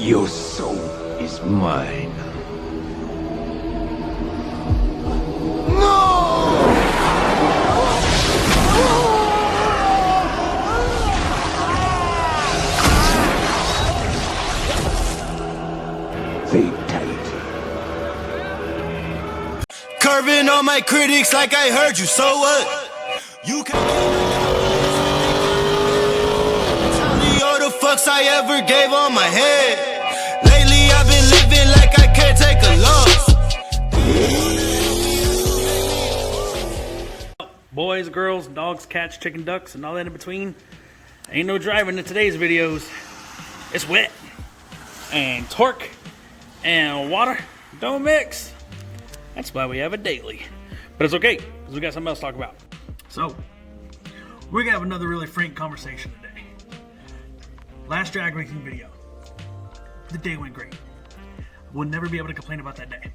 Your soul is mine. Fatality. Curving on my critics like I heard you, so what? You can tell me all the fucks I ever gave on my head. Lately I've been living like I can't take a loss. Boys, girls, dogs, cats, chicken, ducks, and all that in between. Ain't no driving in today's videos. It's wet. And torque and water don't mix. That's why we have a daily. But it's okay, because we got something else to talk about. So, we're going to have another really frank conversation today. Last drag racing video. The day went great. We'll never be able to complain about that day.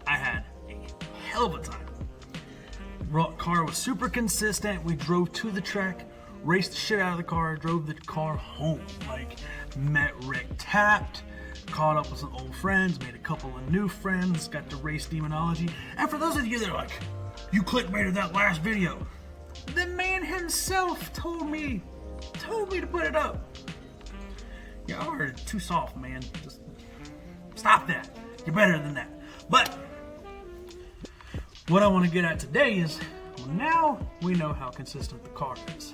I had a hell of a time. Car was super consistent. We drove to the track, raced the shit out of the car, drove the car home. Like, met Rick Tapped, caught up with some old friends, made a couple of new friends, got to race demonology. And for those of you that are like, you clickbaited that last video, the man himself told me to put it up. Y'all are too soft, man. Just stop that. You're better than that. But what I want to get at today is, well, now we know how consistent the car is.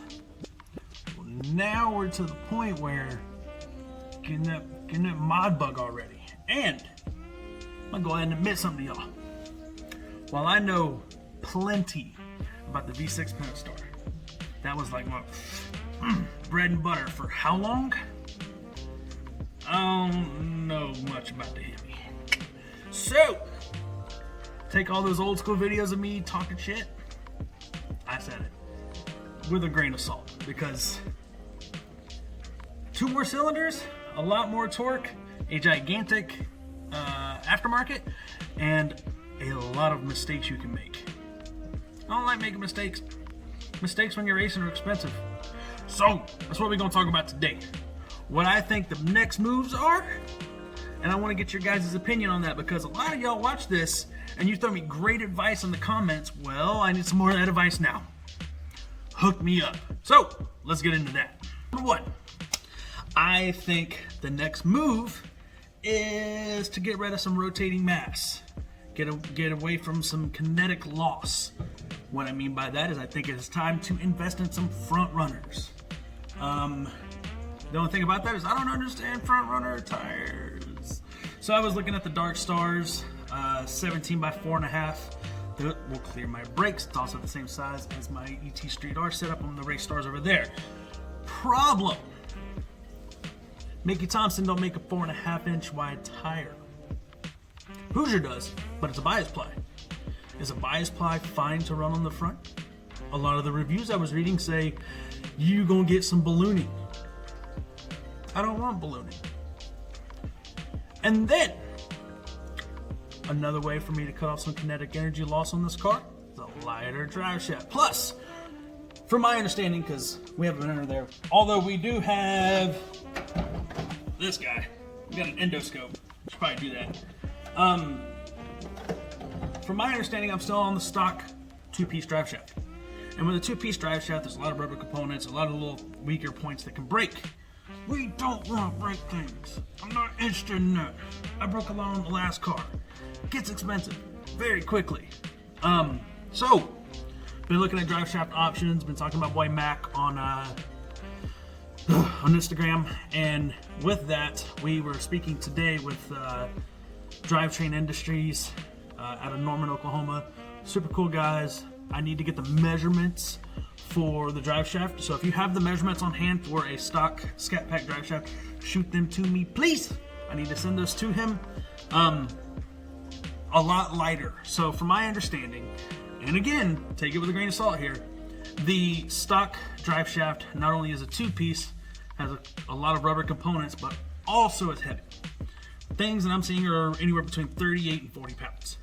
Well, now we're to the point where getting that mod bug already. And I'm gonna go ahead and admit something to y'all. While I know plenty about the V6 Pentastar, that was like my bread and butter for how long? I don't know much about the Hemi. So, take all those old school videos of me talking shit. I said it with a grain of salt, because 2 more cylinders, a lot more torque, a gigantic aftermarket, and a lot of mistakes you can make. I don't like making mistakes. Mistakes when you're racing are expensive. So, that's what we're going to talk about today. What I think the next moves are, and I want to get your guys' opinion on that, because a lot of y'all watch this and you throw me great advice in the comments. Well, I need some more of that advice now. Hook me up. So, let's get into that. Number 1. I think the next move is to get rid of some rotating mass. Get away from some kinetic loss. What I mean by that is I think it's time to invest in some front runners. The only thing about that is I don't understand front runner tires. So I was looking at the Dark Stars 17 by 4.5. That will clear my brakes. It's also the same size as my ET Street R setup on the Race Stars over there. Problem. Mickey Thompson don't make a 4.5-inch wide tire. Hoosier does, but it's a bias ply. Is a bias ply fine to run on the front? A lot of the reviews I was reading say you gonna get some ballooning. I don't want ballooning. And then another way for me to cut off some kinetic energy loss on this car is a lighter drive shaft. Plus, from my understanding, because we have an under there, although we do have this guy, we got an endoscope. Should probably do that. From my understanding, I'm still on the stock 2-piece drive shaft. And with a 2-piece drive shaft, there's a lot of rubber components, a lot of little weaker points that can break. We don't want to break things. I'm not interested in that. I broke a lot on the last car. It gets expensive very quickly. So, been looking at drive shaft options, been talking about Boy Mac on Instagram, and with that, we were speaking today with Drivetrain Industries out of Norman, Oklahoma. Super cool guys. I need to get the measurements for the drive shaft. So if you have the measurements on hand for a stock Scatpack drive shaft, shoot them to me, please. I need to send those to him. A lot lighter. So from my understanding, and again, take it with a grain of salt here, the stock drive shaft not only is a 2-piece, has a lot of rubber components, but also is heavy. Things that I'm seeing are anywhere between 38 and 40 pounds.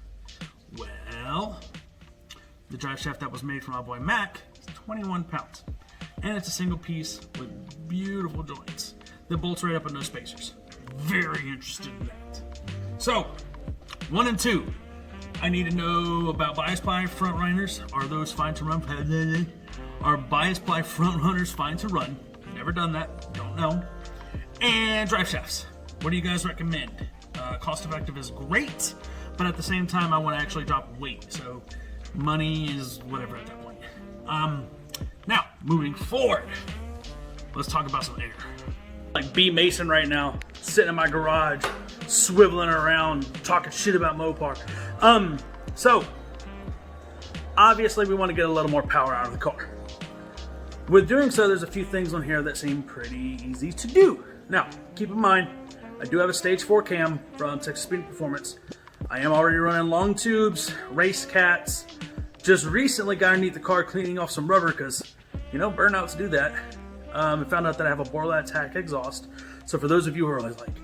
Well, the drive shaft that was made from my boy Mac is 21 pounds. And it's a single piece with beautiful joints that bolts right up with no spacers. very interested in that. So, 1 and 2. I need to know about bias ply front runners. Are those fine to run? Are bias ply front runners fine to run? Never done that. Don't know. And drive shafts. What do you guys recommend? Cost effective is great, but at the same time, I want to actually drop weight. So money is whatever at that point. Now, moving forward, let's talk about some air. Like B Mason right now, sitting in my garage, swiveling around, talking shit about Mopar. So obviously we want to get a little more power out of the car. With doing so, there's a few things on here that seem pretty easy to do. Now, keep in mind, I do have a stage 4 cam from Texas Speed Performance. I am already running long tubes, race cats. Just recently got underneath the car cleaning off some rubber because, you know, burnouts do that. I found out that I have a Borla attack exhaust. So for those of you who are like,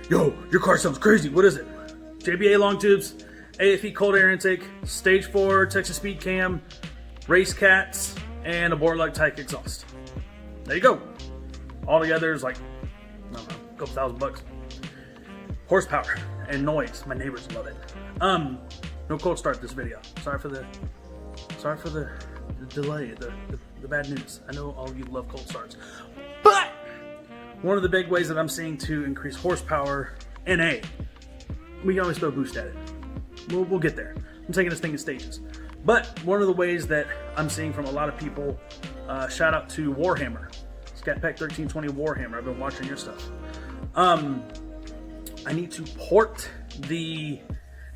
yo, your car sounds crazy, what is it? JBA long tubes, AFE cold air intake, stage 4 Texas Speed cam, race cats, and a Borla attack exhaust. There you go. All together is like, I don't know, a couple $1,000. Horsepower and noise. My neighbors love it. No cold start this video. Sorry for the delay, the bad news. I know all of you love cold starts. But one of the big ways that I'm seeing to increase horsepower in A, we can always throw a boost at it. We'll get there. I'm taking this thing in stages. But one of the ways that I'm seeing from a lot of people, shout out to Warhammer, Scatpack 1320 Warhammer. I've been watching your stuff. I need to port the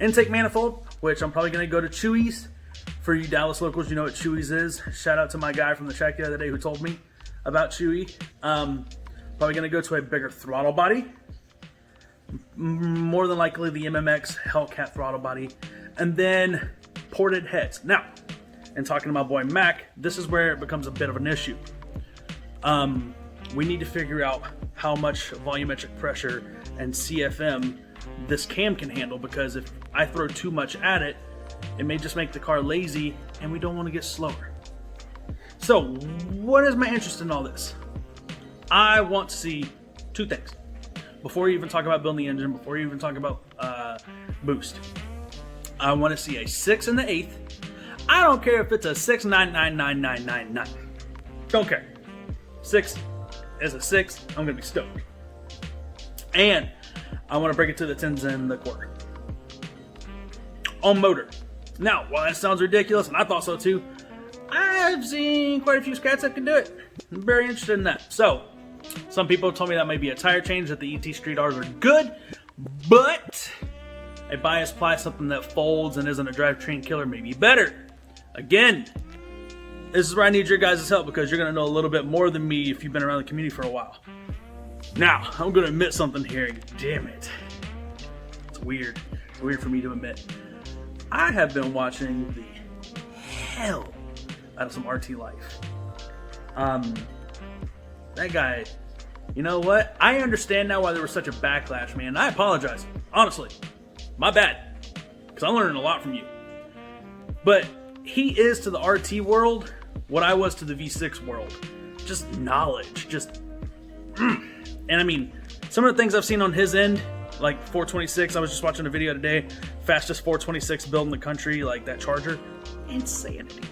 intake manifold, which I'm probably going to go to Chewy's. For you Dallas locals, you know what Chewy's is. Shout out to my guy from the shack the other day who told me about Chewy. Probably going to go to a bigger throttle body. More than likely the MMX Hellcat throttle body. And then ported heads. Now, in talking to my boy Mac, this is where it becomes a bit of an issue. We need to figure out how much volumetric pressure and CFM this cam can handle, because if I throw too much at it, it may just make the car lazy, and we don't want to get slower. So, what is my interest in all this? I want to see two things. Before you even talk about building the engine, before you even talk about boost, I want to see a 6 in the 8th. I don't care if it's a 6.99999. Don't care. 6 is a 6. I'm going to be stoked. And I want to break it to the 10s and the quarter. On motor. Now, while that sounds ridiculous, and I thought so too, I've seen quite a few scats that can do it. I'm very interested in that. So, some people told me that might be a tire change, that the ET Street R's are good, but a bias ply, something that folds and isn't a drivetrain killer, may be better. Again, this is where I need your guys' help, because you're going to know a little bit more than me if you've been around the community for a while. Now, I'm going to admit something here. Damn it. It's weird. It's weird for me to admit. I have been watching the hell out of some RT Life. That guy, you know what? I understand now why there was such a backlash, man. I apologize. Honestly. My bad. Because I'm learning a lot from you. But he is to the RT world what I was to the V6 world. Just knowledge. Just... And I mean, some of the things I've seen on his end, like 426, I was just watching a video today, fastest 426 build in the country, like that Charger. Insanity.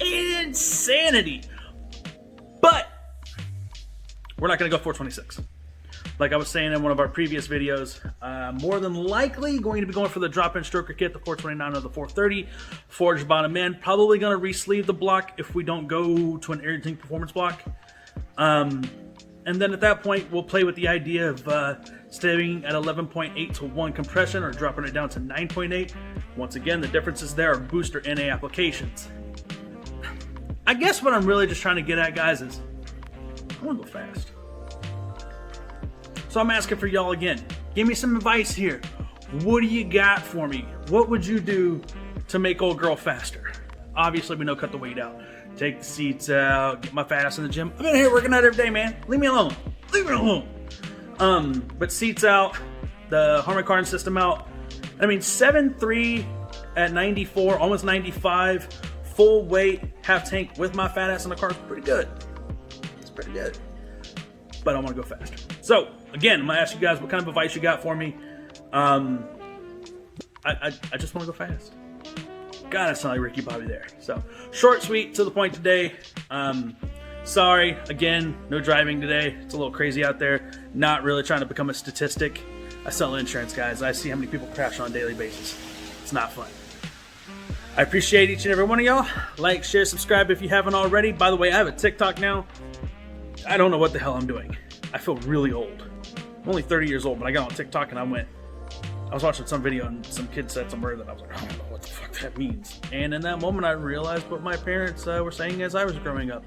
Insanity. But we're not going to go 426. Like I was saying in one of our previous videos, more than likely going to be going for the drop-in stroker kit, the 429 or the 430, forged bottom end. Probably going to re-sleeve the block if we don't go to an Air-Tank performance block. And then at that point, we'll play with the idea of staying at 11.8 to 1 compression or dropping it down to 9.8. Once again, the differences there are booster NA applications. I guess what I'm really just trying to get at, guys, is I want to go fast. So I'm asking for y'all again. Give me some advice here. What do you got for me? What would you do to make old girl faster? Obviously, we know cut the weight out. Take the seats out, get my fat ass in the gym. I'm in here working out every day, man. Leave me alone. Leave me alone. But seats out, the Harman Kardon system out. I mean, 7.3 at 94, almost 95, full weight, half tank with my fat ass in the car is pretty good. It's pretty good. but I want to go faster. So, again, I'm going to ask you guys what kind of advice you got for me. I just want to go fast. God, I sound like Ricky Bobby there. So, short, sweet, to the point today. Sorry, again, no driving today. It's a little crazy out there. Not really trying to become a statistic. I sell insurance, guys. I see how many people crash on a daily basis. It's not fun. I appreciate each and every one of y'all. Like, share, subscribe if you haven't already. By the way, I have a TikTok now. I don't know what the hell I'm doing. I feel really old. I'm only 30 years old, but I got on TikTok and I was watching some video and some kid said some word that I was like, I don't know what the fuck that means. And in that moment, I realized what my parents were saying as I was growing up.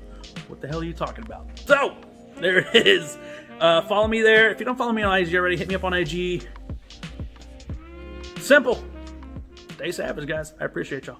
What the hell are you talking about? So, there it is. Follow me there. If you don't follow me on IG already, hit me up on IG. Simple. Stay savage, guys. I appreciate y'all.